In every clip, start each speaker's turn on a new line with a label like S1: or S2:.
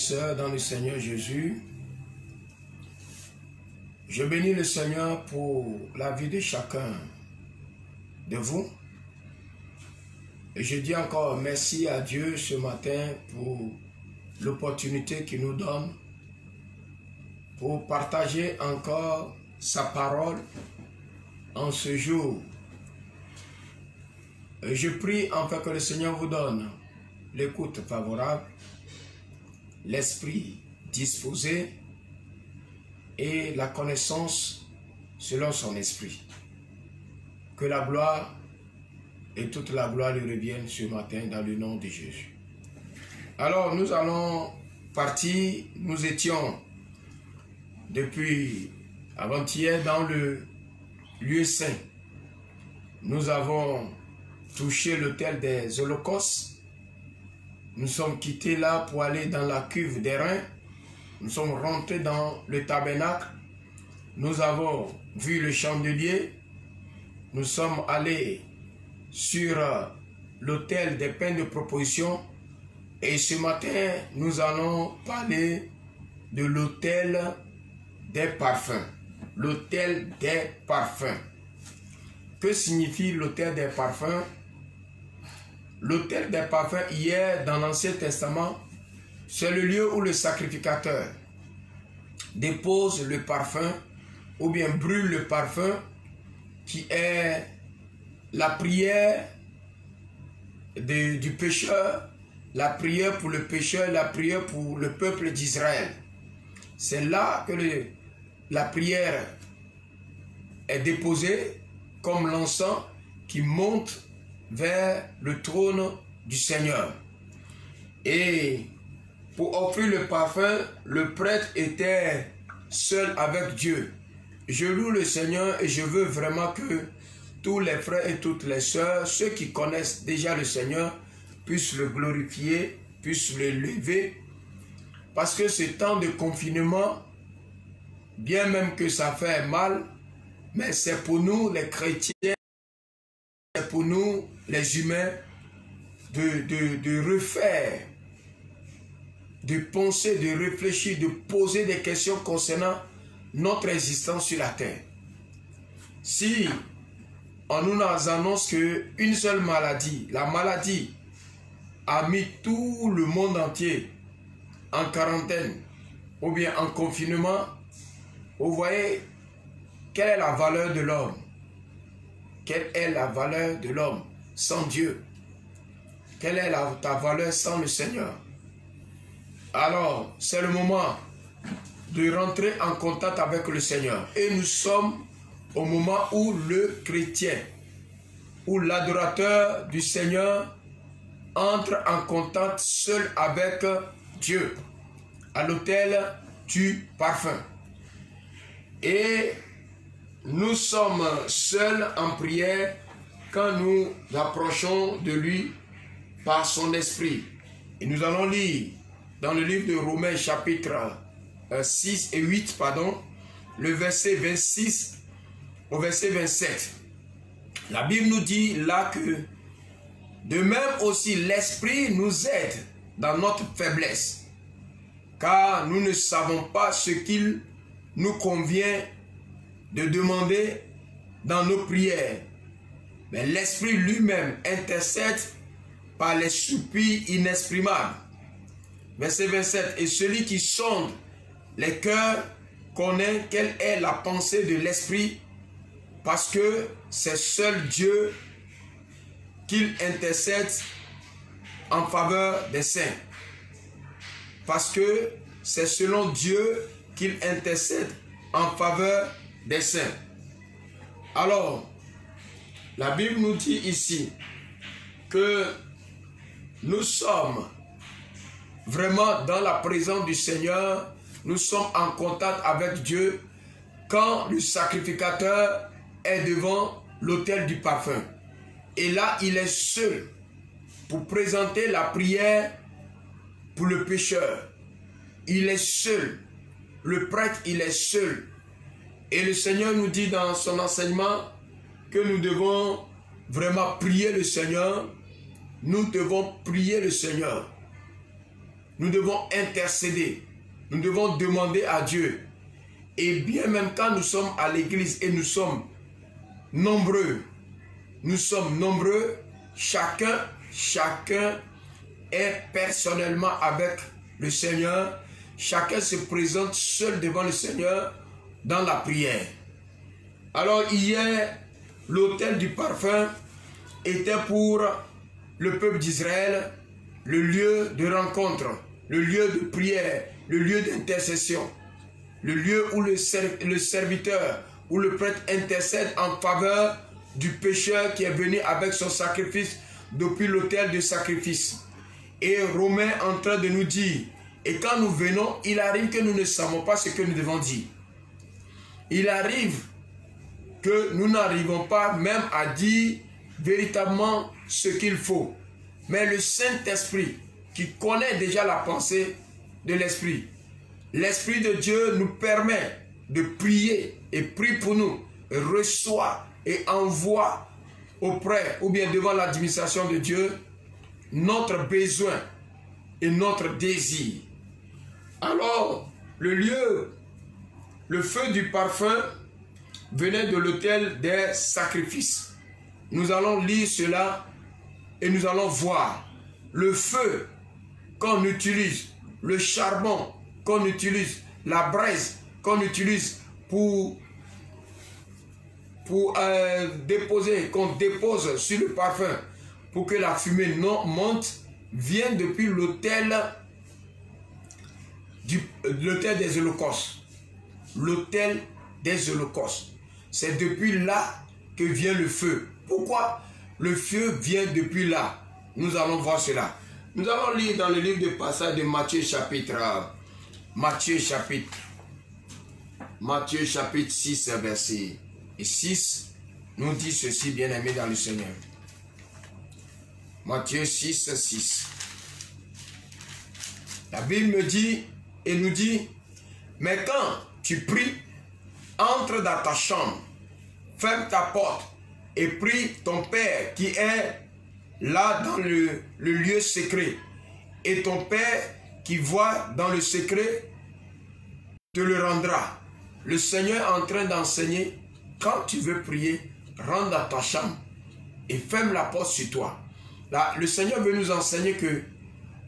S1: sœurs dans le Seigneur Jésus, je bénis le Seigneur pour la vie de chacun de vous. Et je dis encore merci à Dieu ce matin pour l'opportunité qu'il nous donne pour partager encore sa parole en ce jour. Et je prie enfin que le Seigneur vous donne l'écoute favorable, l'esprit disposé et la connaissance selon son esprit. Que la gloire et toute la gloire lui reviennent ce matin dans le nom de Jésus. Alors nous allons partir, nous étions depuis avant-hier dans le lieu saint. Nous avons touché l'autel des holocaustes. Nous sommes quittés là pour aller dans la cuve des reins. Nous sommes rentrés dans le tabernacle. Nous avons vu le chandelier. Nous sommes allés sur l'autel des pains de proposition. Et ce matin, nous allons parler de l'autel des parfums. L'autel des parfums. Que signifie l'autel des parfums? L'autel des parfums, hier, dans l'Ancien Testament, c'est le lieu où le sacrificateur dépose le parfum ou bien brûle le parfum qui est la prière du pécheur, la prière pour le pécheur, la prière pour le peuple d'Israël. C'est là que la prière est déposée comme l'encens qui monte vers le trône du Seigneur. Et pour offrir le parfum, le prêtre était seul avec Dieu. Je loue le Seigneur et je veux vraiment que tous les frères et toutes les sœurs, ceux qui connaissent déjà le Seigneur, puissent le glorifier, puissent le lever. Parce que ce temps de confinement, bien même que ça fait mal, mais c'est pour nous les chrétiens, c'est pour nous les humains de refaire, de penser, de réfléchir, de poser des questions concernant notre existence sur la terre. Si on nous annonce qu'une seule maladie, la maladie a mis tout le monde entier en quarantaine ou bien en confinement, vous voyez quelle est la valeur de l'homme? Quelle est la valeur de l'homme sans Dieu? Quelle est ta valeur sans le Seigneur? Alors, c'est le moment de rentrer en contact avec le Seigneur. Et nous sommes au moment où le chrétien, où l'adorateur du Seigneur entre en contact seul avec Dieu, à l'autel du parfum. Et nous sommes seuls en prière quand nous approchons de lui par son esprit. Et nous allons lire dans le livre de Romains chapitre 6 et 8, le verset 26 au verset 27. La Bible nous dit là que de même aussi l'esprit nous aide dans notre faiblesse, car nous ne savons pas ce qu'il nous convient de demander dans nos prières. Mais l'Esprit lui-même intercède par les soupirs inexprimables. Verset 27. Et celui qui sonde les cœurs connaît quelle est la pensée de l'Esprit, parce que c'est seul Dieu qu'il intercède en faveur des saints. Parce que c'est selon Dieu qu'il intercède en faveur des saints. Alors, la Bible nous dit ici que nous sommes vraiment dans la présence du Seigneur, nous sommes en contact avec Dieu quand le sacrificateur est devant l'autel du parfum. Et là, il est seul pour présenter la prière pour le pécheur. Il est seul. Le prêtre, il est seul. Et le Seigneur nous dit dans son enseignement que nous devons vraiment prier le Seigneur. Nous devons prier le Seigneur. nous devons intercéder. Nous devons demander à Dieu. Et bien même quand nous sommes à l'église et nous sommes nombreux, chacun est personnellement avec le Seigneur. Chacun se présente seul devant le Seigneur dans la prière. Alors hier, l'autel du parfum était pour le peuple d'Israël le lieu de rencontre, le lieu de prière, le lieu d'intercession, le lieu où le serviteur ou le prêtre intercède en faveur du pécheur qui est venu avec son sacrifice depuis l'autel de sacrifice. Et Romain est en train de nous dire, et quand nous venons, il arrive que nous ne savons pas ce que nous devons dire. Il arrive que nous n'arrivons pas même à dire véritablement ce qu'il faut. Mais le Saint-Esprit, qui connaît déjà la pensée de l'Esprit, l'Esprit de Dieu nous permet de prier et prie pour nous, et reçoit et envoie auprès ou bien devant l'administration de Dieu notre besoin et notre désir. Alors, le feu du parfum venait de l'autel des sacrifices. Nous allons lire cela et nous allons voir le feu qu'on utilise, le charbon qu'on utilise, la braise qu'on utilise pour déposer, qu'on dépose sur le parfum pour que la fumée monte, vient depuis l'autel des holocaustes. L'autel des holocaustes. C'est depuis là que vient le feu. Pourquoi le feu vient depuis là? Nous allons voir cela. Nous allons lire dans le livre de passage de Matthieu chapitre 6, verset 6, nous dit ceci, bien-aimés dans le Seigneur. Matthieu 6, 6. La Bible me dit et nous dit, mais quand tu pries, entre dans ta chambre, ferme ta porte et prie ton Père qui est là dans le lieu secret. Et ton Père qui voit dans le secret te le rendra. Le Seigneur est en train d'enseigner, quand tu veux prier, rentre dans ta chambre et ferme la porte sur toi. Là, le Seigneur veut nous enseigner que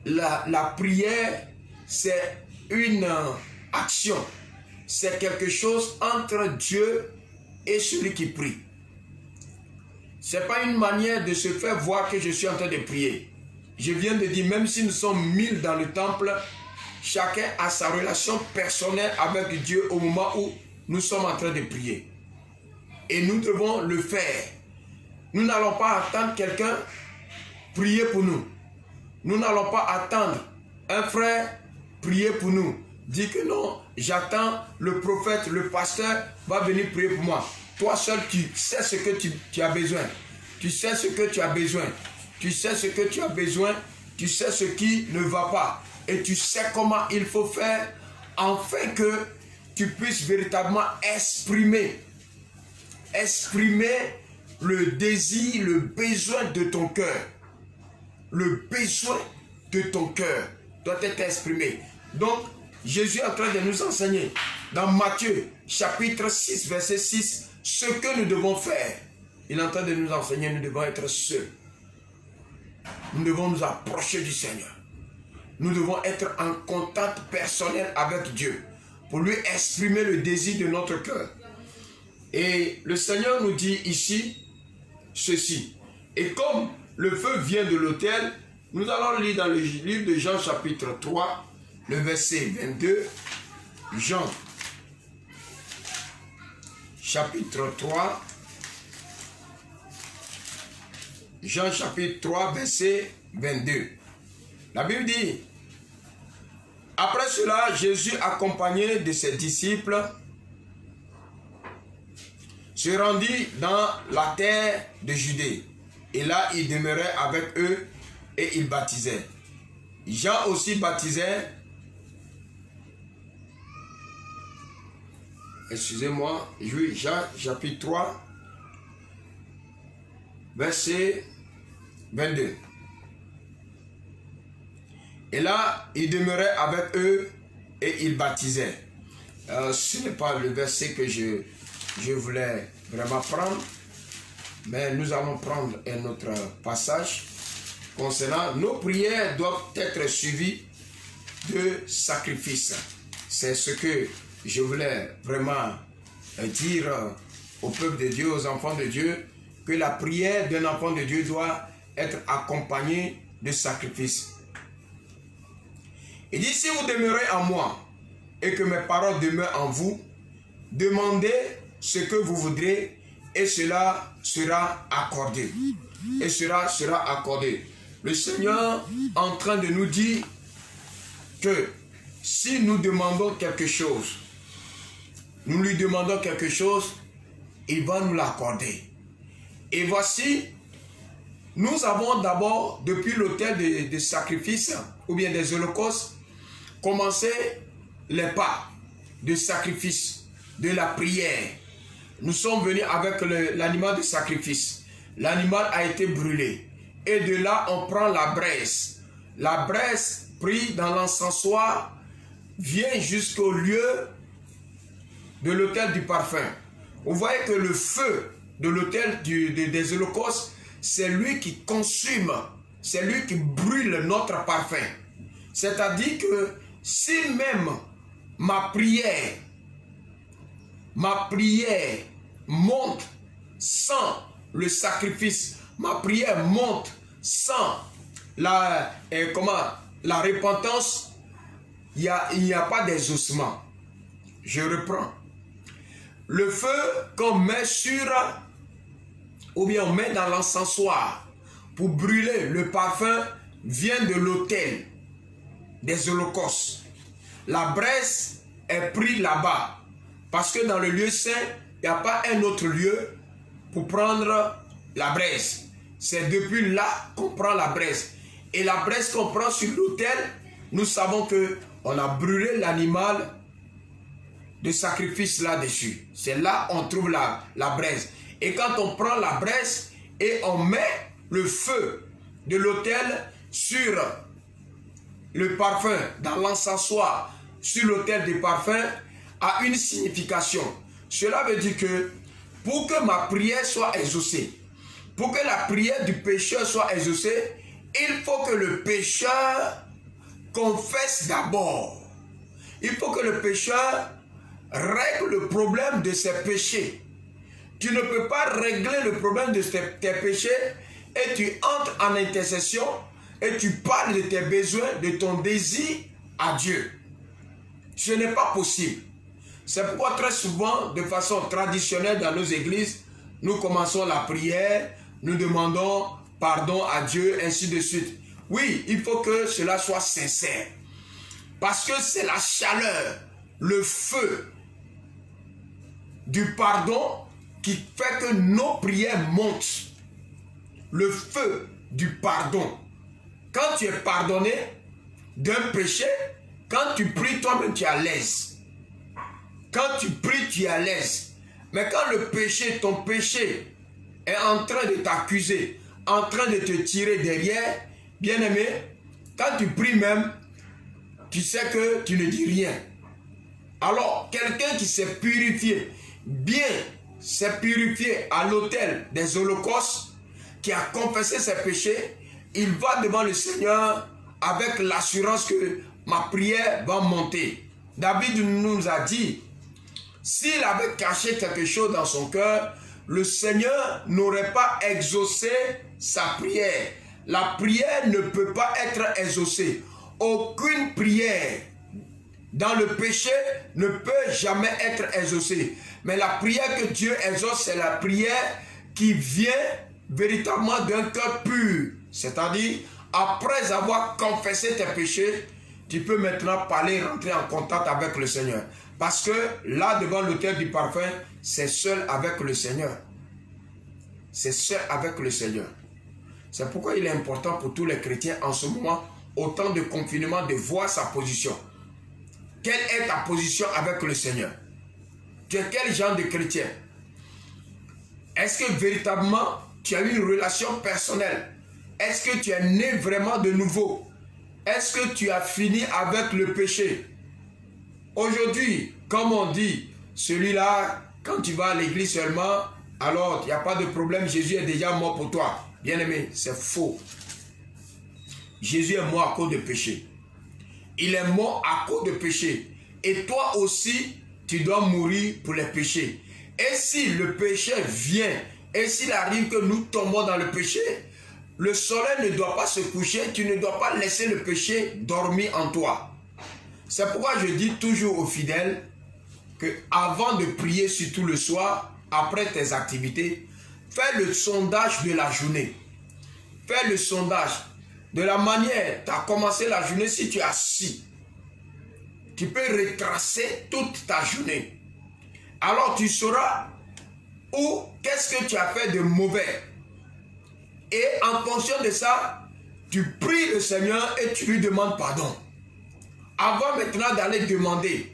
S1: la prière, c'est une action. C'est quelque chose entre Dieu et celui qui prie. Ce n'est pas une manière de se faire voir que je suis en train de prier. Je viens de dire, même si nous sommes 1000 dans le temple, chacun a sa relation personnelle avec Dieu au moment où nous sommes en train de prier. Et nous devons le faire. Nous n'allons pas attendre quelqu'un prier pour nous. Nous n'allons pas attendre un frère prier pour nous. Dire que non, j'attends le prophète, le pasteur va venir prier pour moi. Toi seul, tu sais ce que tu as besoin. Tu sais ce que tu as besoin. Tu sais ce que tu as besoin. Tu sais ce qui ne va pas. Et tu sais comment il faut faire afin que tu puisses véritablement exprimer le désir, le besoin de ton cœur. Le besoin de ton cœur doit être exprimé. Donc, Jésus est en train de nous enseigner dans Matthieu chapitre 6, verset 6, ce que nous devons faire. Il est en train de nous enseigner, nous devons être seuls. Nous devons nous approcher du Seigneur. Nous devons être en contact personnel avec Dieu pour lui exprimer le désir de notre cœur. Et le Seigneur nous dit ici ceci. Et comme le feu vient de l'autel, nous allons lire dans le livre de Jean chapitre 3, le verset 22. Jean chapitre 3. Jean chapitre 3, verset 22. La Bible dit, après cela, Jésus, accompagné de ses disciples, se rendit dans la terre de Judée. Et là, il demeurait avec eux et il baptisait. Jean aussi baptisait. Excusez-moi, Jean chapitre 3, verset 22. Et là, il demeurait avec eux et il baptisait. Ce n'est pas le verset que je voulais vraiment prendre, mais nous allons prendre un autre passage concernant nos prières doivent être suivies de sacrifices. C'est ce que je voulais vraiment dire au peuple de Dieu, aux enfants de Dieu, que la prière d'un enfant de Dieu doit être accompagnée de sacrifices. Il dit, si vous demeurez en moi et que mes paroles demeurent en vous, demandez ce que vous voudrez et cela sera accordé. Et cela sera accordé. Le Seigneur est en train de nous dire que si nous demandons quelque chose, nous lui demandons quelque chose, il va nous l'accorder. Et voici, nous avons d'abord, depuis l'autel des sacrifices, ou bien des holocaustes, commencé les pas de sacrifice, de la prière. Nous sommes venus avec l'animal de sacrifice. L'animal a été brûlé. Et de là, on prend la braise. La braise prise dans l'encensoir vient jusqu'au lieu de l'autel du parfum. Vous voyez que le feu de l'autel des holocaustes, c'est lui qui consume, c'est lui qui brûle notre parfum. C'est-à-dire que si même ma prière monte sans le sacrifice, ma prière monte sans la repentance, il n'y a pas d'exaucement. Je reprends. Le feu qu'on met sur, ou bien on met dans l'encensoir pour brûler le parfum vient de l'autel des holocaustes. La braise est prise là-bas parce que dans le lieu saint, il n'y a pas un autre lieu pour prendre la braise. C'est depuis là qu'on prend la braise. Et la braise qu'on prend sur l'autel, nous savons que on a brûlé l'animal de sacrifice là-dessus. C'est là on trouve la braise. Et quand on prend la braise et on met le feu de l'autel sur le parfum, dans l'encensoir, sur l'autel des parfums, a une signification. Cela veut dire que pour que ma prière soit exaucée, pour que la prière du pécheur soit exaucée, il faut que le pécheur confesse d'abord. Il faut que le pécheur règle le problème de ses péchés. Tu ne peux pas régler le problème de tes péchés et tu entres en intercession et tu parles de tes besoins, de ton désir à Dieu. Ce n'est pas possible. C'est pourquoi très souvent, de façon traditionnelle dans nos églises, nous commençons la prière, nous demandons pardon à Dieu, ainsi de suite. Oui, il faut que cela soit sincère. Parce que c'est la chaleur, le feu du pardon qui fait que nos prières montent. Le feu du pardon. Quand tu es pardonné d'un péché, quand tu pries, toi-même tu es à l'aise. Quand tu pries, tu es à l'aise. Mais quand le péché, ton péché est en train de t'accuser, en train de te tirer derrière, bien-aimé, quand tu pries même, tu sais que tu ne dis rien. Alors, quelqu'un qui s'est purifié, bien s'est purifié à l'autel des holocaustes, qui a confessé ses péchés, il va devant le Seigneur avec l'assurance que ma prière va monter. David nous a dit, s'il avait caché quelque chose dans son cœur, le Seigneur n'aurait pas exaucé sa prière. La prière ne peut pas être exaucée. Aucune prière dans le péché ne peut jamais être exaucée. Mais la prière que Dieu exauce, c'est la prière qui vient véritablement d'un cœur pur. C'est-à-dire, après avoir confessé tes péchés, tu peux maintenant parler, rentrer en contact avec le Seigneur. Parce que là, devant l'autel du parfum, c'est seul avec le Seigneur. C'est seul avec le Seigneur. C'est pourquoi il est important pour tous les chrétiens en ce moment, au temps de confinement, de voir sa position. Quelle est ta position avec le Seigneur? Tu es quel genre de chrétien? Est-ce que véritablement tu as eu une relation personnelle? Est-ce que tu es né vraiment de nouveau? est-ce que tu as fini avec le péché? Aujourd'hui, comme on dit, celui-là, quand tu vas à l'église seulement, alors il n'y a pas de problème, Jésus est déjà mort pour toi. Bien-aimé, c'est faux. Jésus est mort à cause de péché. Il est mort à cause de péché. Et toi aussi, tu dois mourir pour les péchés. Et si le péché vient, et s'il arrive que nous tombons dans le péché, le soleil ne doit pas se coucher, tu ne dois pas laisser le péché dormir en toi. C'est pourquoi je dis toujours aux fidèles que avant de prier, surtout le soir, après tes activités, fais le sondage de la journée. Fais le sondage. De la manière, tu as commencé la journée, si tu es assis, tu peux retracer toute ta journée. Alors tu sauras où, qu'est-ce que tu as fait de mauvais. Et en fonction de ça, tu pries le Seigneur et tu lui demandes pardon. Avant maintenant d'aller demander.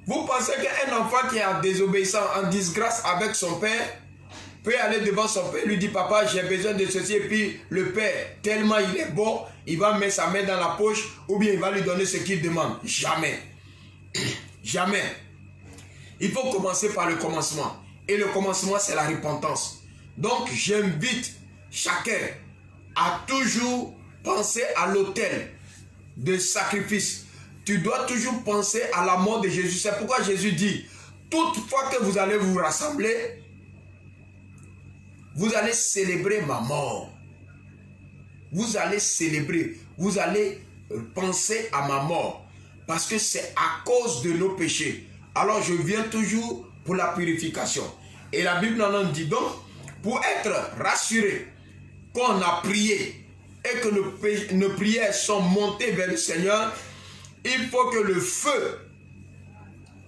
S1: Vous pensez qu'un enfant qui est en désobéissance, en disgrâce avec son père, peut aller devant son père, lui dire, papa, j'ai besoin de ceci, et puis le père, tellement il est bon, il va mettre sa main dans la poche, ou bien il va lui donner ce qu'il demande. Jamais. Jamais. Il faut commencer par le commencement. Et le commencement, c'est la repentance. Donc, j'invite chacun à toujours penser à l'autel de sacrifice. Tu dois toujours penser à la mort de Jésus. C'est pourquoi Jésus dit, toutefois que vous allez vous rassembler, vous allez célébrer ma mort. Vous allez célébrer, vous allez penser à ma mort. Parce que c'est à cause de nos péchés. Alors je viens toujours pour la purification. Et la Bible en dit donc, pour être rassuré qu'on a prié et que nos prières sont montées vers le Seigneur, il faut que le feu,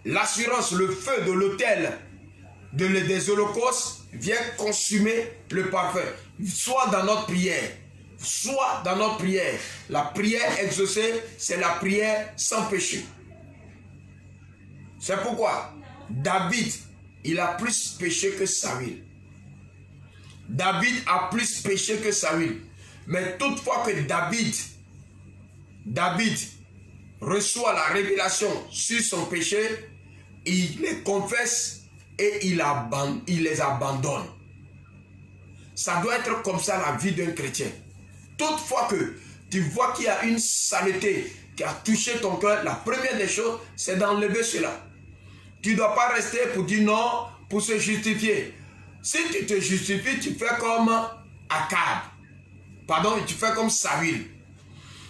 S1: l'assurance, le feu de l'autel des holocaustes vienne consumer le parfum. Soit dans notre prière, soit dans notre prière. La prière exaucée, c'est la prière sans péché. C'est pourquoi David, il a plus péché que Saül. David a plus péché que Saül. Mais toutefois que David reçoit la révélation sur son péché, il les confesse et il les abandonne. Ça doit être comme ça la vie d'un chrétien. Toutefois que tu vois qu'il y a une saleté qui a touché ton cœur, la première des choses, c'est d'enlever cela. Tu ne dois pas rester pour dire non, pour se justifier. Si tu te justifies, tu fais comme Akab. Pardon, tu fais comme Saül.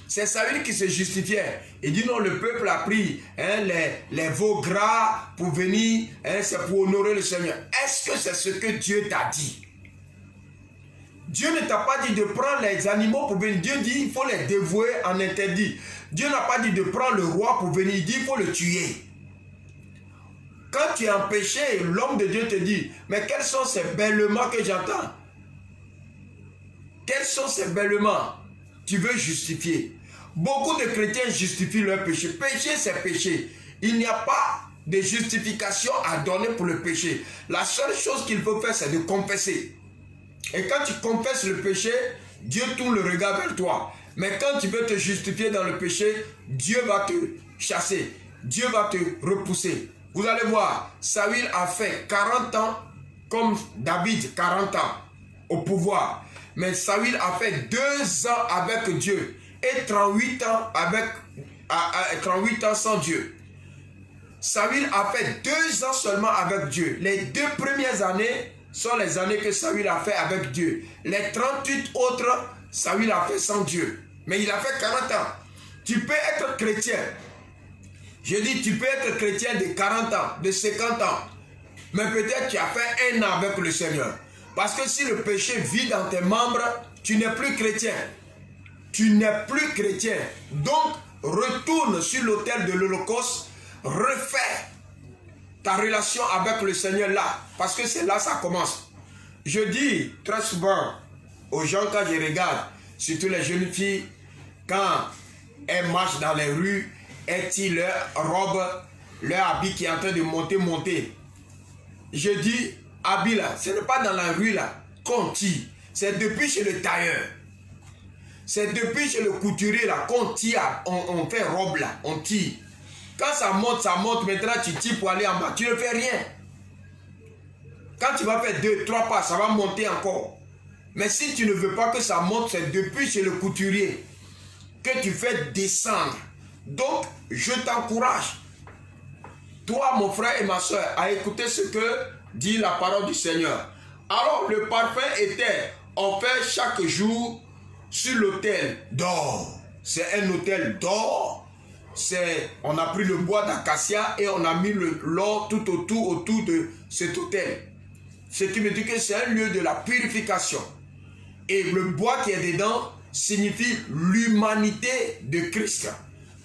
S1: C'est Saül qui se justifiait. Il dit non, le peuple a pris les veaux gras pour venir, c'est pour honorer le Seigneur. Est-ce que c'est ce que Dieu t'a dit? Dieu ne t'a pas dit de prendre les animaux pour venir. Dieu dit il faut les dévouer en interdit. Dieu n'a pas dit de prendre le roi pour venir. Il dit il faut le tuer. Quand tu es en péché, l'homme de Dieu te dit, mais quels sont ces bêlements que j'entends? Quels sont ces bêlements? Tu veux justifier. Beaucoup de chrétiens justifient leur péché. Péché, c'est péché. Il n'y a pas de justification à donner pour le péché. La seule chose qu'il faut faire, c'est de confesser. Et quand tu confesses le péché, Dieu tourne le regard vers toi. Mais quand tu veux te justifier dans le péché, Dieu va te chasser. Dieu va te repousser. Vous allez voir, Saül a fait 40 ans comme David, 40 ans au pouvoir. Mais Saül a fait 2 ans avec Dieu et 38 ans, 38 ans sans Dieu. Saül a fait 2 ans seulement avec Dieu. Les 2 premières années sont les années que Saül a fait avec Dieu. Les 38 autres, Saül a fait sans Dieu. Mais il a fait 40 ans. Tu peux être chrétien. Je dis, tu peux être chrétien de 40 ans, de 50 ans. Mais peut-être tu as fait 1 an avec le Seigneur. Parce que si le péché vit dans tes membres, tu n'es plus chrétien. Tu n'es plus chrétien. Donc, retourne sur l'autel de l'Holocauste, refais ta relation avec le Seigneur là. Parce que c'est là que ça commence. Je dis très souvent aux gens quand je regarde, surtout les jeunes filles, quand elles marchent dans les rues, elles tirent leur robe, leur habit qui est en train de monter. Je dis, habit là, ce n'est pas dans la rue là qu'on tire. C'est depuis chez le tailleur. C'est depuis chez le couturier là qu'on tire, on fait robe là, on tire. Quand ça monte, maintenant tu tires pour aller en bas, tu ne fais rien. Quand tu vas faire 2, 3 pas, ça va monter encore. Mais si tu ne veux pas que ça monte, c'est depuis chez le couturier que tu fais descendre. Donc, je t'encourage, toi mon frère et ma soeur, à écouter ce que dit la parole du Seigneur. Alors, le parfum était offert chaque jour sur l'autel d'or. C'est un autel d'or. On a pris le bois d'acacia et on a mis l'or tout autour de cet autel. Ce qui me dit que c'est un lieu de la purification. Et le bois qui est dedans signifie l'humanité de Christ.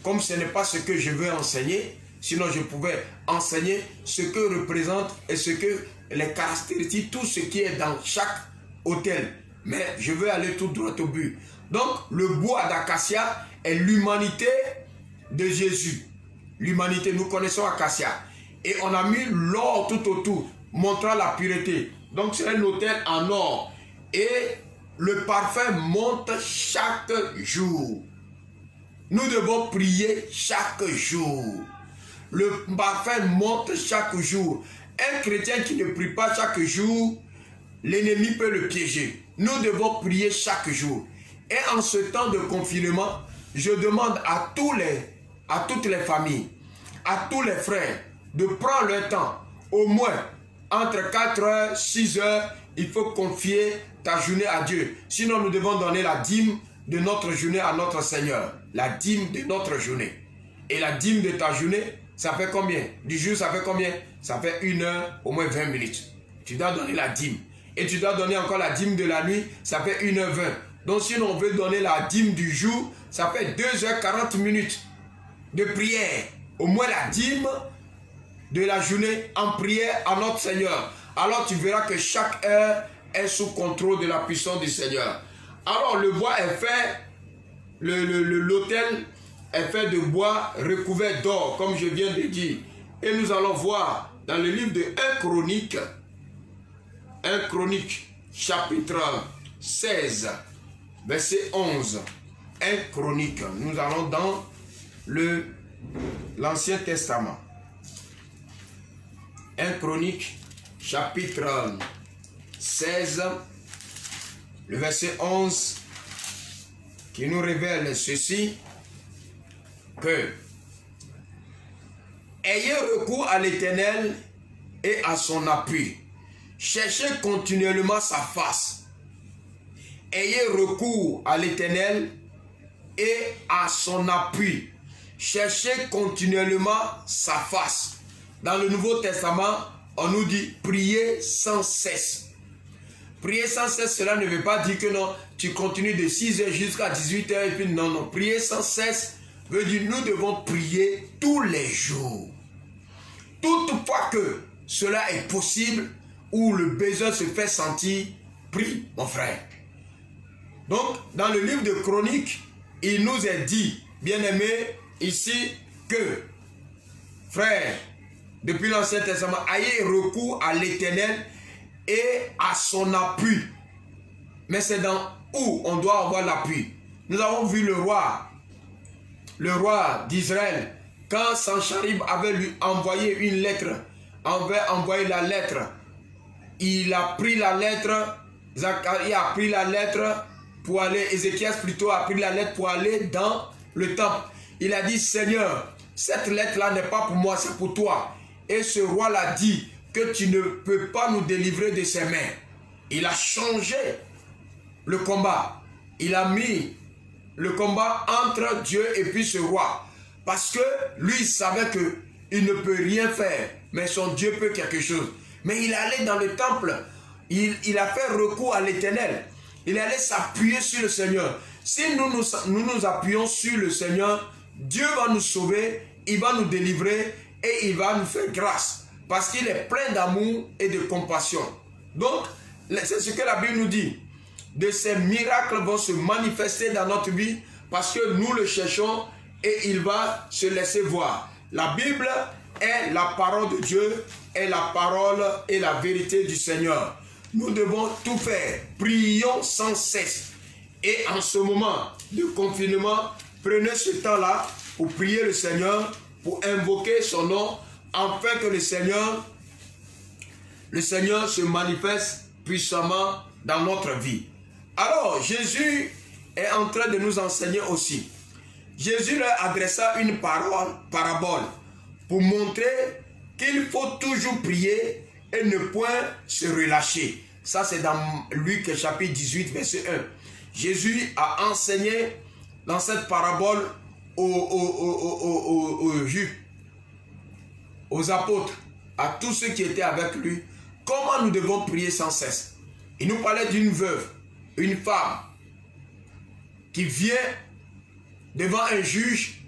S1: Comme ce n'est pas ce que je veux enseigner, sinon je pouvais enseigner ce que représente et ce que les caractéristiques, tout ce qui est dans chaque autel. Mais je veux aller tout droit au but. Donc, le bois d'acacia est l'humanité de Jésus. L'humanité, nous connaissons acacia. Et on a mis l'or tout autour, montrant la pureté. Donc, c'est un autel en or. Et le parfum monte chaque jour. Nous devons prier chaque jour. Le parfum monte chaque jour. Un chrétien qui ne prie pas chaque jour, l'ennemi peut le piéger. Nous devons prier chaque jour. Et en ce temps de confinement, je demande à toutes les familles, à tous les frères, de prendre leur temps. Au moins, entre 4 heures, 6 heures, il faut confier ta journée à Dieu. Sinon, nous devons donner la dîme de notre journée à notre Seigneur. La dîme de notre journée. Et la dîme de ta journée, ça fait combien? Du jour, ça fait combien? Ça fait 1 heure, au moins 20 minutes. Tu dois donner la dîme. Et tu dois donner encore la dîme de la nuit, ça fait 1h20. Donc si on veut donner la dîme du jour, ça fait 2h40 minutes de prière. Au moins la dîme de la journée en prière à notre Seigneur. Alors tu verras que chaque heure est sous contrôle de la puissance du Seigneur. Alors le bois est fait, l'autel est fait de bois recouvert d'or, comme je viens de dire. Et nous allons voir dans le livre de 1 Chronique, chapitre 16, verset 11. 1 Chronique, nous allons dans l'Ancien Testament. 1 Chronique, chapitre 16, le verset 11, qui nous révèle ceci, que ayez recours à l'Éternel et à son appui. Cherchez continuellement sa face. Ayez recours à l'Éternel et à son appui. Cherchez continuellement sa face. Dans le Nouveau Testament, on nous dit prier sans cesse. Prier sans cesse, cela ne veut pas dire que non, tu continues de 6h jusqu'à 18h et puis non. Prier sans cesse veut dire nous devons prier tous les jours. Toutefois que cela est possible, où le besoin se fait sentir, prie mon frère. Donc, dans le livre de Chroniques, il nous est dit, bien-aimés, ici, que, frère, depuis l'Ancien Testament, ayez recours à l'Éternel et à son appui. Mais c'est dans où on doit avoir l'appui. Nous avons vu le roi d'Israël, quand Sancharib avait lui envoyé une lettre, avait envoyé la lettre, il a pris la lettre, Zacharie a pris la lettre pour aller, Ézéchias plutôt a pris la lettre pour aller dans le temple. Il a dit, Seigneur, cette lettre-là n'est pas pour moi, c'est pour toi. Et ce roi l'a dit que tu ne peux pas nous délivrer de ses mains. Il a changé le combat. Il a mis le combat entre Dieu et puis ce roi. Parce que lui, il savait qu'il ne peut rien faire, mais son Dieu peut quelque chose. Mais il allait dans le temple, il a fait recours à l'Éternel. Il allait s'appuyer sur le Seigneur. Si nous nous appuyons sur le Seigneur, Dieu va nous sauver, il va nous délivrer et il va nous faire grâce. Parce qu'il est plein d'amour et de compassion. Donc, c'est ce que la Bible nous dit. De ces miracles vont se manifester dans notre vie parce que nous le cherchons et il va se laisser voir. La Bible est la parole de Dieu, est la parole et la vérité du Seigneur. Nous devons tout faire. Prions sans cesse. Et en ce moment de confinement, prenez ce temps-là pour prier le Seigneur, pour invoquer son nom, afin que le Seigneur se manifeste puissamment dans notre vie. Alors, Jésus est en train de nous enseigner aussi. Jésus leur adressa une parabole pour montrer qu'il faut toujours prier et ne point se relâcher. Ça, c'est dans Luc chapitre 18, verset 1. Jésus a enseigné dans cette parabole aux apôtres, à tous ceux qui étaient avec lui, comment nous devons prier sans cesse. Il nous parlait d'une veuve, une femme, qui vient devant un juge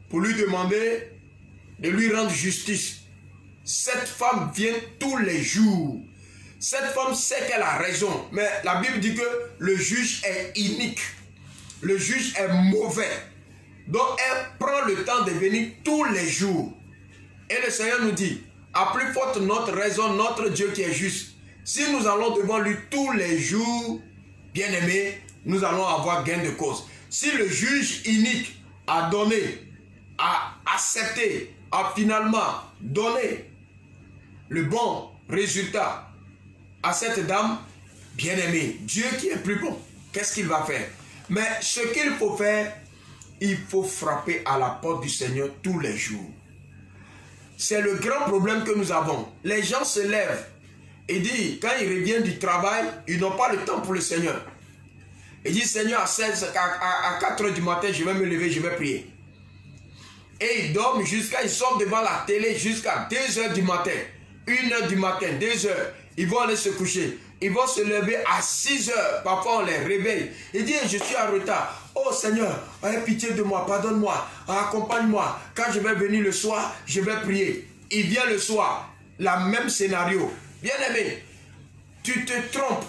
S1: pour lui demander de lui rendre justice. Cette femme vient tous les jours. Cette femme sait qu'elle a raison, mais la Bible dit que le juge est inique. Le juge est mauvais. Donc elle prend le temps de venir tous les jours. Et le Seigneur nous dit, à plus forte notre raison, notre Dieu qui est juste, si nous allons devant lui tous les jours, bien aimés, nous allons avoir gain de cause. Si le juge inique a donné, a accepté, a finalement donné le bon résultat à cette dame, bien aimée, Dieu qui est plus bon, qu'est-ce qu'il va faire? Mais ce qu'il faut faire, il faut frapper à la porte du Seigneur tous les jours. C'est le grand problème que nous avons. Les gens se lèvent et disent, quand ils reviennent du travail, ils n'ont pas le temps pour le Seigneur. Ils disent, Seigneur, à 4 h du matin, je vais me lever, je vais prier. Et ils dorment ils sortent devant la télé jusqu'à 2 h du matin, 1 h du matin, 2 h. Ils vont aller se coucher. Ils vont se lever à 6 h. Parfois, on les réveille. Ils disent, je suis en retard. Oh Seigneur, aie pitié de moi, pardonne-moi, accompagne-moi. Quand je vais venir le soir, je vais prier. Il vient le soir, le même scénario. Bien aimé, tu te trompes.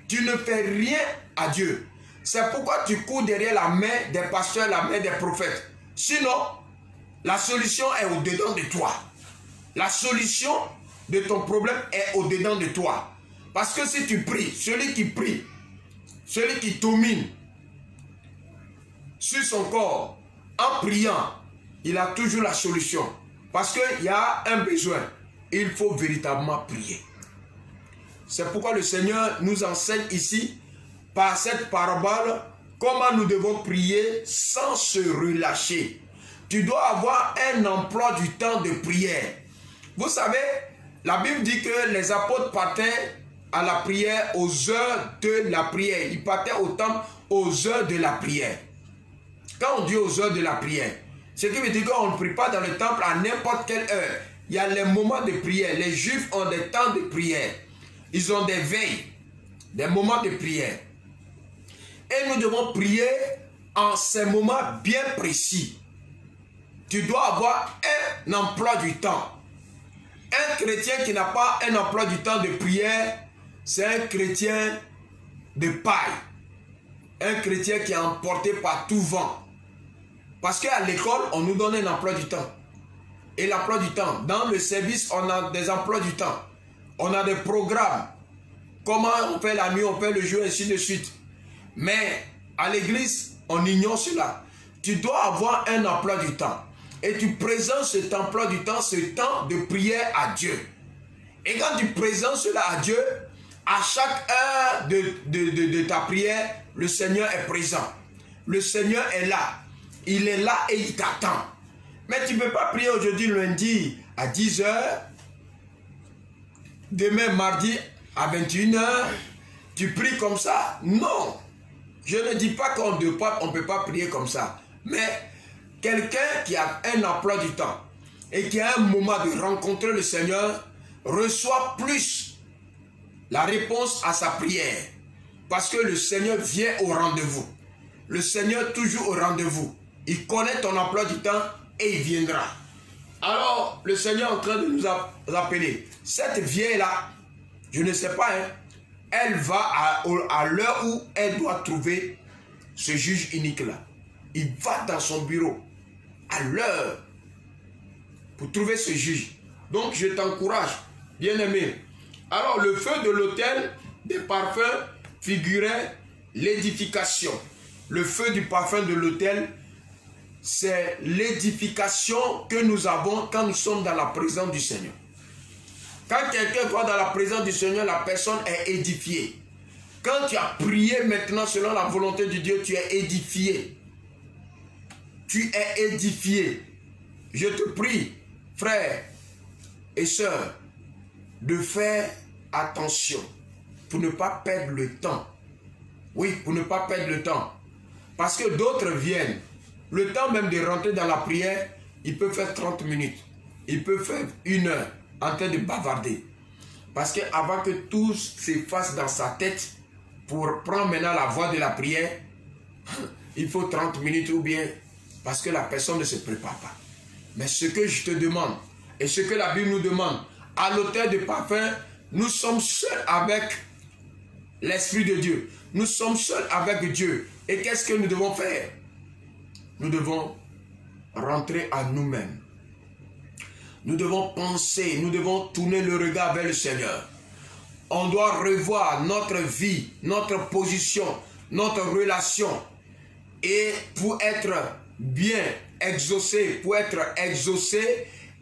S1: Tu ne fais rien à Dieu. C'est pourquoi tu cours derrière la main des pasteurs, la main des prophètes. Sinon, la solution est au-dedans de toi. La solution de ton problème est au-dedans de toi. Parce que si tu pries, celui qui domine sur son corps, en priant, il a toujours la solution. Parce qu'il y a un besoin. Il faut véritablement prier. C'est pourquoi le Seigneur nous enseigne ici, par cette parabole, comment nous devons prier sans se relâcher. Tu dois avoir un emploi du temps de prière. Vous savez, la Bible dit que les apôtres partaient à la prière aux heures de la prière. Ils partaient au temple aux heures de la prière. Quand on dit aux heures de la prière, ce qui veut dire qu'on ne prie pas dans le temple à n'importe quelle heure. Il y a les moments de prière. Les Juifs ont des temps de prière. Ils ont des veilles, des moments de prière. Et nous devons prier en ces moments bien précis. Tu dois avoir un emploi du temps. Un chrétien qui n'a pas un emploi du temps de prière, c'est un chrétien de paille. Un chrétien qui est emporté par tout vent. Parce qu'à l'école, on nous donne un emploi du temps. Et l'emploi du temps, dans le service, on a des emplois du temps. On a des programmes. Comment on fait la nuit, on fait le jour, ainsi de suite. Mais à l'église, on ignore cela. Tu dois avoir un emploi du temps. Et tu présentes cet emploi du temps, ce temps de prière à Dieu. Et quand tu présentes cela à Dieu, à chaque heure de ta prière, le Seigneur est présent. Le Seigneur est là. Il est là et il t'attend. Mais tu ne peux pas prier aujourd'hui lundi à 10 h, demain mardi à 21 h. Tu pries comme ça? Non. Je ne dis pas qu'on ne peut pas prier comme ça. Mais quelqu'un qui a un emploi du temps et qui a un moment de rencontrer le Seigneur reçoit plus la réponse à sa prière. Parce que le Seigneur vient au rendez-vous. Le Seigneur toujours au rendez-vous. Il connaît ton emploi du temps et il viendra. Alors, le Seigneur est en train de nous appeler. Cette vieille-là, je ne sais pas, hein, elle va à l'heure où elle doit trouver ce juge unique-là. Il va dans son bureau à l'heure pour trouver ce juge. Donc, je t'encourage, bien-aimé. Alors, le feu de l'autel des parfums figurait l'édification. Le feu du parfum de l'autel, c'est l'édification que nous avons quand nous sommes dans la présence du Seigneur. Quand quelqu'un va dans la présence du Seigneur, la personne est édifiée. Quand tu as prié maintenant selon la volonté de Dieu, tu es édifié. Tu es édifié. Je te prie, frères et sœurs, de faire attention pour ne pas perdre le temps. Oui, pour ne pas perdre le temps. Parce que d'autres viennent. Le temps même de rentrer dans la prière, il peut faire 30 minutes. Il peut faire 1 heure en train de bavarder. Parce qu'avant que tout s'efface dans sa tête, pour prendre maintenant la voie de la prière, il faut 30 minutes ou bien parce que la personne ne se prépare pas. Mais ce que je te demande, et ce que la Bible nous demande, à l'autel de parfum, nous sommes seuls avec l'Esprit de Dieu. Nous sommes seuls avec Dieu. Et qu'est-ce que nous devons faire? Nous devons rentrer à nous-mêmes. Nous devons penser, nous devons tourner le regard vers le Seigneur. On doit revoir notre vie, notre position, notre relation. Et pour être bien exaucé,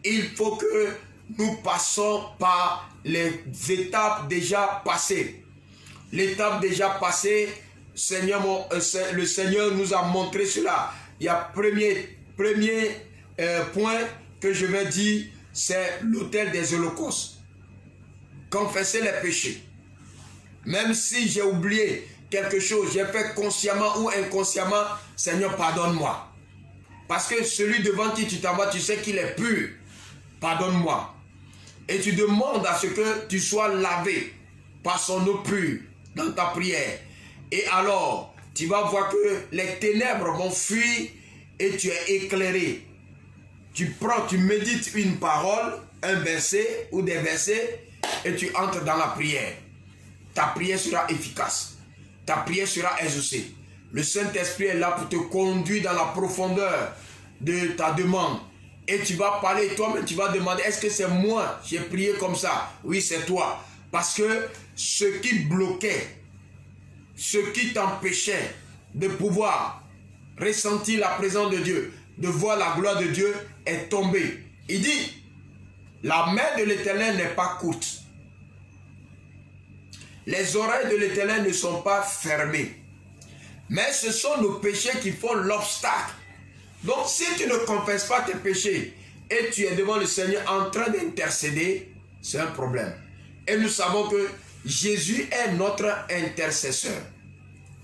S1: il faut que nous passons par les étapes déjà passées. L'étape déjà passée, le Seigneur nous a montré cela. Il y a premier point que je vais dire, c'est l'autel des holocaustes. Confesser les péchés. Même si j'ai oublié quelque chose, j'ai fait consciemment ou inconsciemment, Seigneur, pardonne-moi. Parce que celui devant qui tu t'envoies, tu sais qu'il est pur. Pardonne-moi. Et tu demandes à ce que tu sois lavé par son eau pure dans ta prière. Et alors, tu vas voir que les ténèbres vont fuir et tu es éclairé. Tu prends, tu médites une parole, un verset ou des versets et tu entres dans la prière. Ta prière sera efficace. Ta prière sera exaucée. Le Saint-Esprit est là pour te conduire dans la profondeur de ta demande. Et tu vas parler toi-même, tu vas demander, est-ce que c'est moi, j'ai prié comme ça? Oui, c'est toi. Parce que ce qui bloquait, ce qui t'empêchait de pouvoir ressentir la présence de Dieu, de voir la gloire de Dieu est tombé. Il dit, la main de l'Éternel n'est pas courte. Les oreilles de l'Éternel ne sont pas fermées. Mais ce sont nos péchés qui font l'obstacle. Donc si tu ne confesses pas tes péchés et tu es devant le Seigneur en train d'intercéder, c'est un problème. Et nous savons que Jésus est notre intercesseur.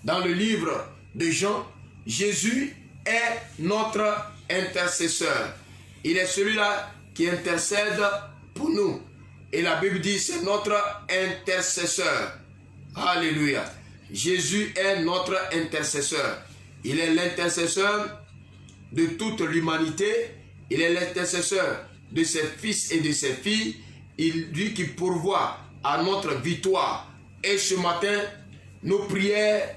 S1: Dans le livre de Jean, Jésus est notre intercesseur. Il est celui-là qui intercède pour nous. Et la Bible dit, c'est notre intercesseur. Alléluia. Jésus est notre intercesseur. Il est l'intercesseur de toute l'humanité. Il est l'intercesseur de ses fils et de ses filles. Il dit qu'il pourvoit à notre victoire. Et ce matin, nos prières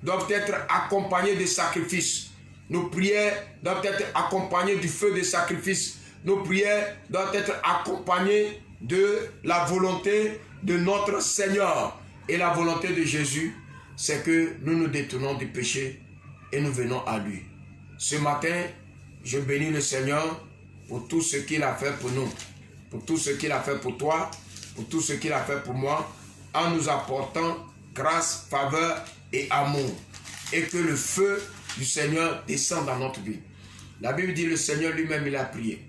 S1: doivent être accompagnées de sacrifices. Nos prières doivent être accompagnées du feu de sacrifice. Nos prières doivent être accompagnées de la volonté de notre Seigneur. Et la volonté de Jésus, c'est que nous nous détournons du péché et nous venons à lui. Ce matin, je bénis le Seigneur pour tout ce qu'il a fait pour nous, pour tout ce qu'il a fait pour toi, pour tout ce qu'il a fait pour moi, en nous apportant grâce, faveur et amour. Et que le feu du Seigneur descende dans notre vie. La Bible dit, le Seigneur lui-même, il a prié.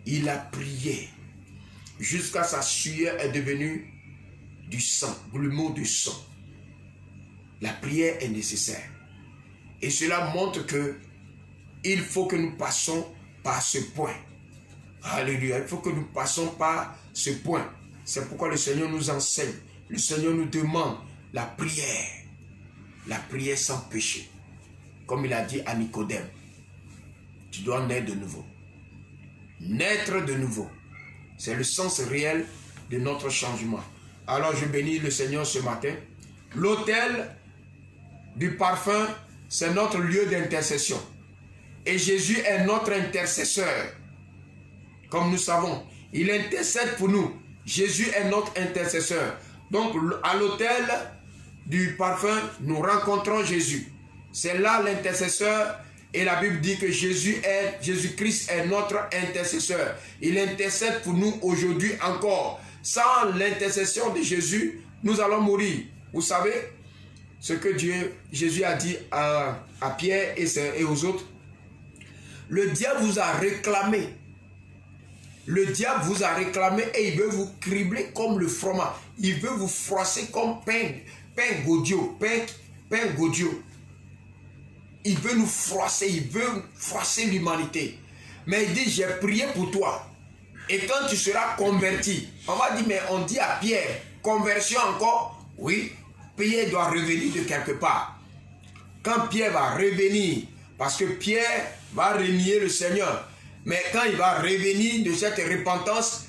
S1: Il a prié jusqu'à sa sueur est devenue du sang, grumeau du sang. La prière est nécessaire. Et cela montre que il faut que nous passions par ce point. Alléluia. Il faut que nous passions par ce point. C'est pourquoi le Seigneur nous enseigne. Le Seigneur nous demande la prière. La prière sans péché. Comme il a dit à Nicodème. Tu dois naître de nouveau. Naître de nouveau. C'est le sens réel de notre changement. Alors je bénis le Seigneur ce matin. L'autel du parfum, c'est notre lieu d'intercession. Et Jésus est notre intercesseur. Comme nous savons, il intercède pour nous. Jésus est notre intercesseur. Donc à l'autel du parfum, nous rencontrons Jésus. C'est là l'intercesseur. Et la Bible dit que Jésus-Christ est notre intercesseur. Il intercède pour nous aujourd'hui encore. Sans l'intercession de Jésus, nous allons mourir. Vous savez ce que Jésus a dit à Pierre et aux autres? Le diable vous a réclamé. Le diable vous a réclamé et il veut vous cribler comme le froment. Il veut vous froisser comme pain Gaudio. Il veut nous froisser, il veut froisser l'humanité. Mais il dit, j'ai prié pour toi. Et quand tu seras converti, on va dire, mais on dit à Pierre, conversion encore? Oui, Pierre doit revenir de quelque part. Quand Pierre va revenir, parce que Pierre va renier le Seigneur, mais quand il va revenir de cette repentance,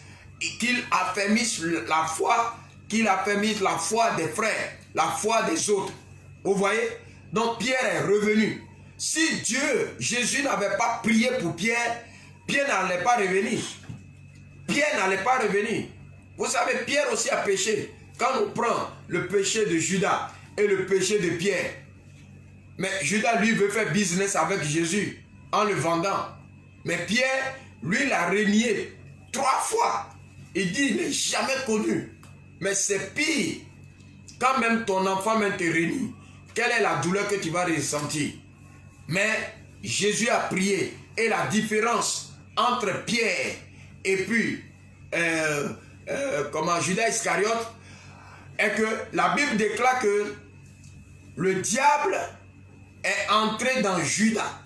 S1: qu'il affermisse la foi, la foi des frères, la foi des autres. Vous voyez? Donc Pierre est revenu. Si Jésus n'avait pas prié pour Pierre, Pierre n'allait pas revenir. Pierre n'allait pas revenir. Vous savez, Pierre aussi a péché. Quand on prend le péché de Judas et le péché de Pierre, mais Judas, lui, veut faire business avec Jésus en le vendant. Mais Pierre, lui, l'a renié 3 fois. Il dit, il n'est jamais connu. Mais c'est pire. Quand même ton enfant même te renie, quelle est la douleur que tu vas ressentir? Mais Jésus a prié. Et la différence entre Pierre et puis Judas Iscariote est que la Bible déclare que le diable est entré dans Judas.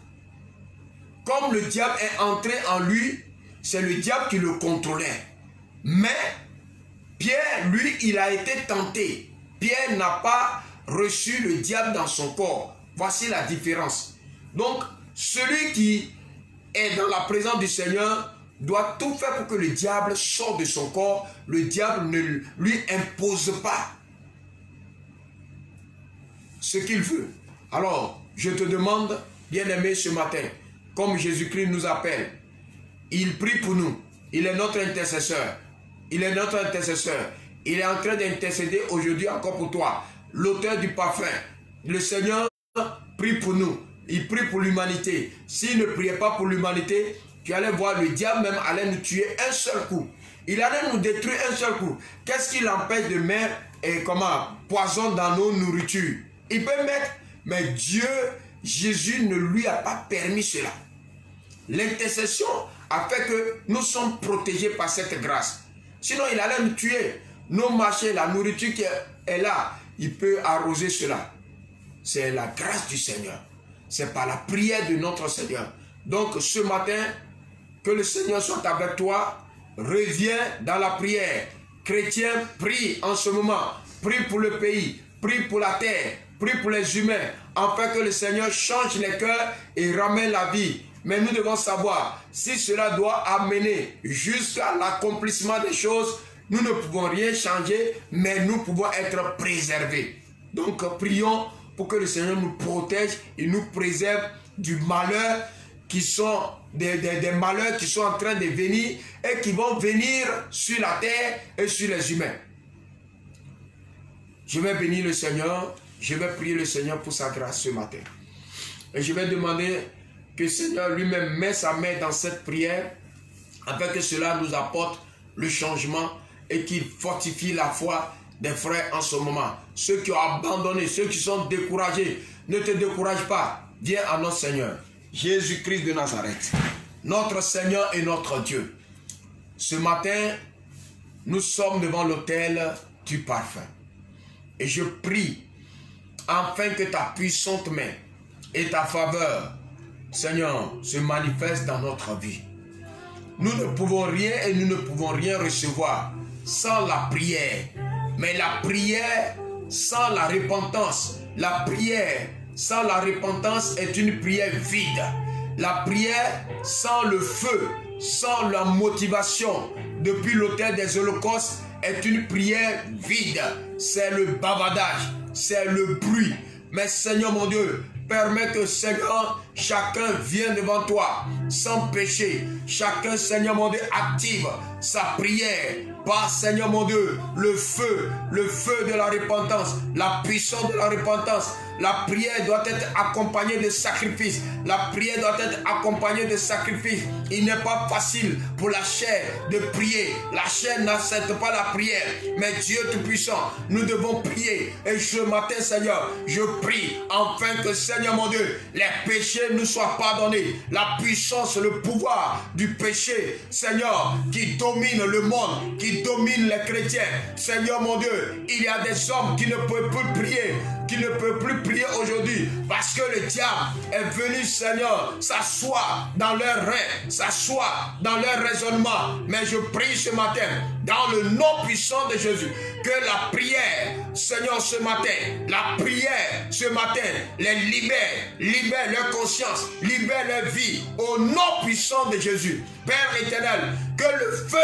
S1: Comme le diable est entré en lui, c'est le diable qui le contrôlait. Mais Pierre, lui, il a été tenté. Pierre n'a pas reçu le diable dans son corps. Voici la différence. Donc, celui qui est dans la présence du Seigneur doit tout faire pour que le diable sorte de son corps. Le diable ne lui impose pas ce qu'il veut. Alors, je te demande, bien-aimé, ce matin, comme Jésus-Christ nous appelle, il prie pour nous. Il est notre intercesseur. Il est notre intercesseur. Il est en train d'intercéder aujourd'hui encore pour toi. L'auteur du parfum. Le Seigneur prie pour nous. Il prie pour l'humanité. S'il ne priait pas pour l'humanité, tu allais voir le diable même allait nous tuer un seul coup. Il allait nous détruire un seul coup. Qu'est-ce qui l'empêche de mettre poison dans nos nourritures? Il peut mettre, mais Dieu, Jésus ne lui a pas permis cela. L'intercession a fait que nous sommes protégés par cette grâce. Sinon, il allait nous tuer. Nos marchés, la nourriture qui est là, il peut arroser cela. C'est la grâce du Seigneur. C'est par la prière de notre Seigneur. Donc, ce matin, que le Seigneur soit avec toi. Reviens dans la prière. Chrétien, prie en ce moment. Prie pour le pays. Prie pour la terre. Prie pour les humains. Afin que le Seigneur change les cœurs et ramène la vie. Mais nous devons savoir, si cela doit amener jusqu'à l'accomplissement des choses, nous ne pouvons rien changer, mais nous pouvons être préservés. Donc prions pour que le Seigneur nous protège et nous préserve du malheur qui sont des malheurs qui sont en train de venir et qui vont venir sur la terre et sur les humains. Je vais bénir le Seigneur, je vais prier le Seigneur pour sa grâce ce matin. Et je vais demander que le Seigneur lui-même met sa main dans cette prière afin que cela nous apporte le changement et qu'il fortifie la foi des frères en ce moment. Ceux qui ont abandonné, ceux qui sont découragés, ne te décourage pas. Viens à notre Seigneur, Jésus-Christ de Nazareth, notre Seigneur et notre Dieu. Ce matin, nous sommes devant l'autel du parfum. Et je prie afin que ta puissante main et ta faveur, Seigneur, se manifestent dans notre vie. Nous ne pouvons rien et nous ne pouvons rien recevoir sans la prière. Mais la prière sans la repentance, la prière sans la repentance est une prière vide. La prière sans le feu, sans la motivation depuis l'autel des holocaustes est une prière vide. C'est le bavardage, c'est le bruit. Mais Seigneur mon Dieu, permets que Seigneur, chacun vienne devant toi sans péché. Chacun, Seigneur mon Dieu, active sa prière par, Seigneur mon Dieu, le feu de la repentance, la puissance de la repentance. La prière doit être accompagnée de sacrifices. La prière doit être accompagnée de sacrifices. Il n'est pas facile pour la chair de prier. La chair n'accepte pas la prière. Mais Dieu Tout-Puissant, nous devons prier. Et ce matin, Seigneur, je prie afin que, Seigneur mon Dieu, les péchés nous soient pardonnés. La puissance, le pouvoir du péché, Seigneur, qui domine le monde, qui domine les chrétiens. Seigneur mon Dieu, il y a des hommes qui ne peuvent plus prier, aujourd'hui parce que le diable est venu, Seigneur, s'asseoir dans leur rêve, s'asseoir dans leur raisonnement. Mais je prie ce matin, dans le nom puissant de Jésus, que la prière, Seigneur, ce matin, la prière ce matin les libère leur conscience, libère leur vie, au nom puissant de Jésus. Père éternel, que le feu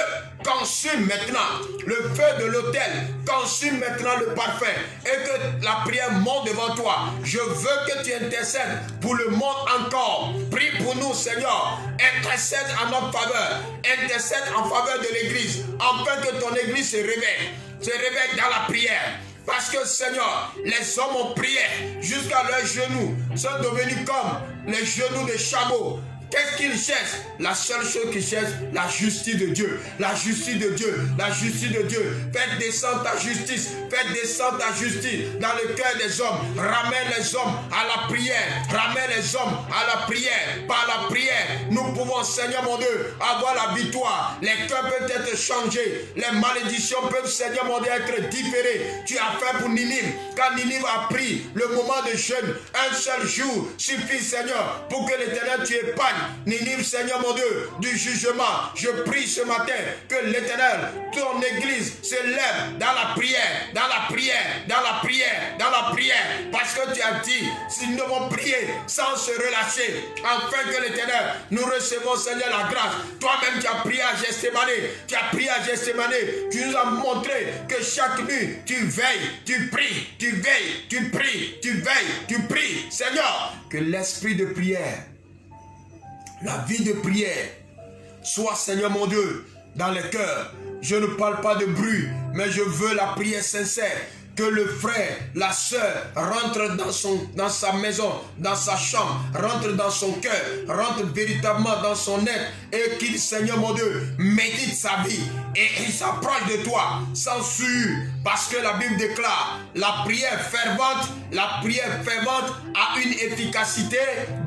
S1: consume maintenant, le feu de l'autel consume maintenant le parfum, et que la prière monte devant toi. Je veux que tu intercèdes pour le monde encore. Prie pour nous, Seigneur. Intercède en notre faveur. Intercède en faveur de l'église, afin que ton église se réveille dans la prière. Parce que, Seigneur, les hommes ont prié jusqu'à leurs genoux sont devenus comme les genoux de chameaux. Qu'est-ce qu'ils cherchent? La seule chose qu'ils cherchent, la justice de Dieu. La justice de Dieu. La justice de Dieu. Faites descendre ta justice. Faites descendre ta justice dans le cœur des hommes. Ramène les hommes à la prière. Ramène les hommes à la prière. Par la prière, nous pouvons, Seigneur mon Dieu, avoir la victoire. Les cœurs peuvent être changés. Les malédictions peuvent, Seigneur mon Dieu, être différées. Tu as fait pour Ninive. Quand Ninive a pris le moment de jeûne, un seul jour suffit, Seigneur, pour que l'Éternel tu épargnes Ninive, Seigneur mon Dieu, du jugement. Je prie ce matin que l'Éternel, ton église, se lève dans la prière, dans la prière, dans la prière, dans la prière. Parce que tu as dit, si nous devons prier sans se relâcher, afin que l'Éternel, nous recevons, Seigneur, la grâce. Toi-même, tu as prié à Gethsémane. Tu as prié à Gethsémane. Tu nous as montré que chaque nuit, tu veilles, tu pries, tu veilles, tu pries, tu veilles, tu pries. Seigneur, que l'esprit de prière, la vie de prière soit, Seigneur mon Dieu, dans le cœur. Je ne parle pas de bruit, mais je veux la prière sincère. Que le frère, la sœur rentre dans sa maison, dans sa chambre, rentre dans son cœur, rentre véritablement dans son être, et qu'il, Seigneur mon Dieu, médite sa vie et il s'approche de toi sans sueur, parce que la Bible déclare la prière fervente a une efficacité,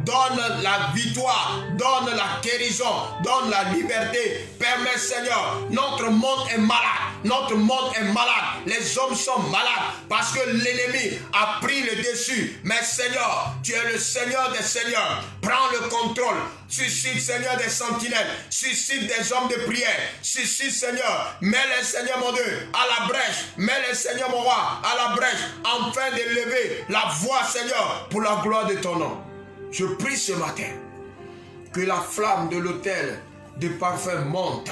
S1: donne la victoire, donne la guérison, donne la liberté. Permets, Seigneur, notre monde est malade, les hommes sont malades parce que l'ennemi a pris le dessus. Mais Seigneur, tu es le Seigneur des seigneurs, prends le contrôle. Suscite, Seigneur, des sentinelles, suscite des hommes de prière, suscite, Seigneur, mets-les, Seigneur mon Dieu, à la brèche, mets-les, Seigneur mon roi, à la brèche, afin d'élever la voix, Seigneur, pour la gloire de ton nom. Je prie ce matin que la flamme de l'autel de parfum monte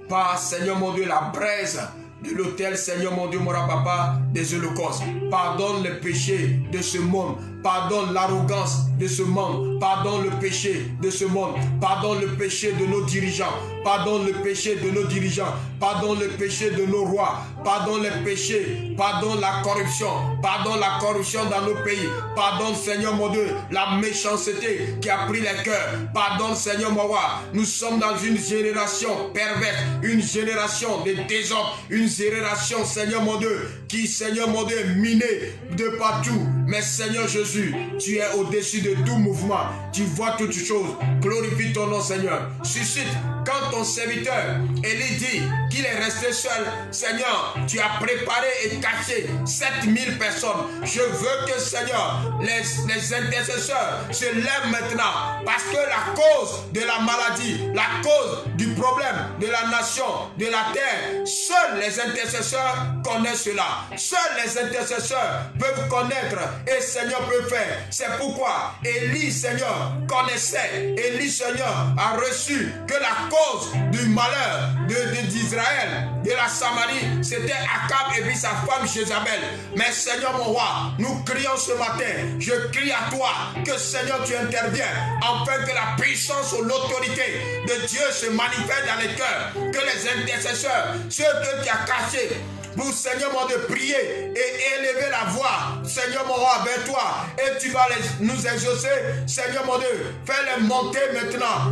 S1: par, Seigneur mon Dieu, la braise de l'autel, Seigneur mon Dieu, mon papa, des holocaustes. Pardonne les péchés de ce monde. Pardonne l'arrogance de ce monde. Pardonne le péché de ce monde. Pardonne le péché de nos dirigeants. Pardonne le péché de nos dirigeants. Pardonne le péché de nos rois. Pardonne les péchés. Pardonne la corruption. Pardonne la corruption dans nos pays. Pardonne, Seigneur mon Dieu, la méchanceté qui a pris les cœurs. Pardonne, Seigneur mon roi. Nous sommes dans une génération perverse. Une génération de désordre. Une génération, Seigneur mon Dieu, qui, Seigneur mon Dieu, est minée de partout. Mais Seigneur Jésus, tu es au-dessus de tout mouvement. Tu vois toutes choses. Glorifie ton nom, Seigneur. Suscite, quand ton serviteur Élie dit qu'il est resté seul, Seigneur, tu as préparé et caché 7000 personnes. Je veux que, Seigneur, les intercesseurs se lèvent maintenant, parce que la cause de la maladie, la cause du problème de la nation, de la terre, seuls les intercesseurs connaissent cela. Seuls les intercesseurs peuvent connaître et Seigneur peut faire. C'est pourquoi Élie, Seigneur, connaissait. Élie, Seigneur, a reçu que la cause du malheur d'Israël, de la Samarie, c'était Akab et puis sa femme Jézabel. Mais Seigneur mon roi, nous crions ce matin, je crie à toi que Seigneur tu interviens, afin que la puissance ou l'autorité de Dieu se manifeste dans les cœurs, que les intercesseurs, ceux que tu as cachés, pour Seigneur mon Dieu, prier et élever la voix, Seigneur mon roi, vers toi, et tu vas nous exaucer, Seigneur mon Dieu, fais-les monter maintenant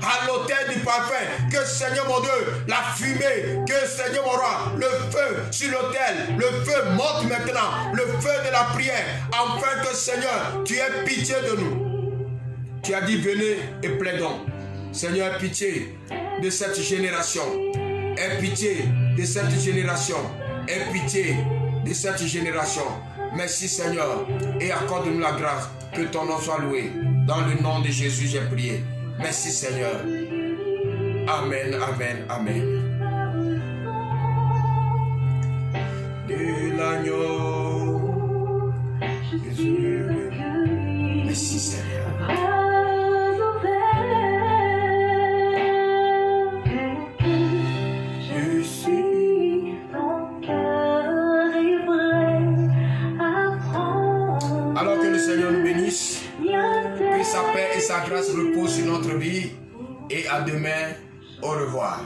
S1: à l'autel du parfum, que Seigneur mon Dieu, la fumée, que Seigneur mon roi, le feu sur l'autel, le feu monte maintenant, le feu de la prière, afin que Seigneur, tu aies pitié de nous. Tu as dit venez et plaidons. Seigneur, aie pitié de cette génération. Aie pitié de cette génération. Aie pitié de cette génération. Merci Seigneur et accorde-nous la grâce. Que ton nom soit loué. Dans le nom de Jésus, j'ai prié. Merci Seigneur. Amen, amen, amen. De l'agneau, Jésus. Merci Seigneur. Alors que le Seigneur nous bénisse, que sa paix et sa grâce reposent sur notre vie, et à demain, au revoir.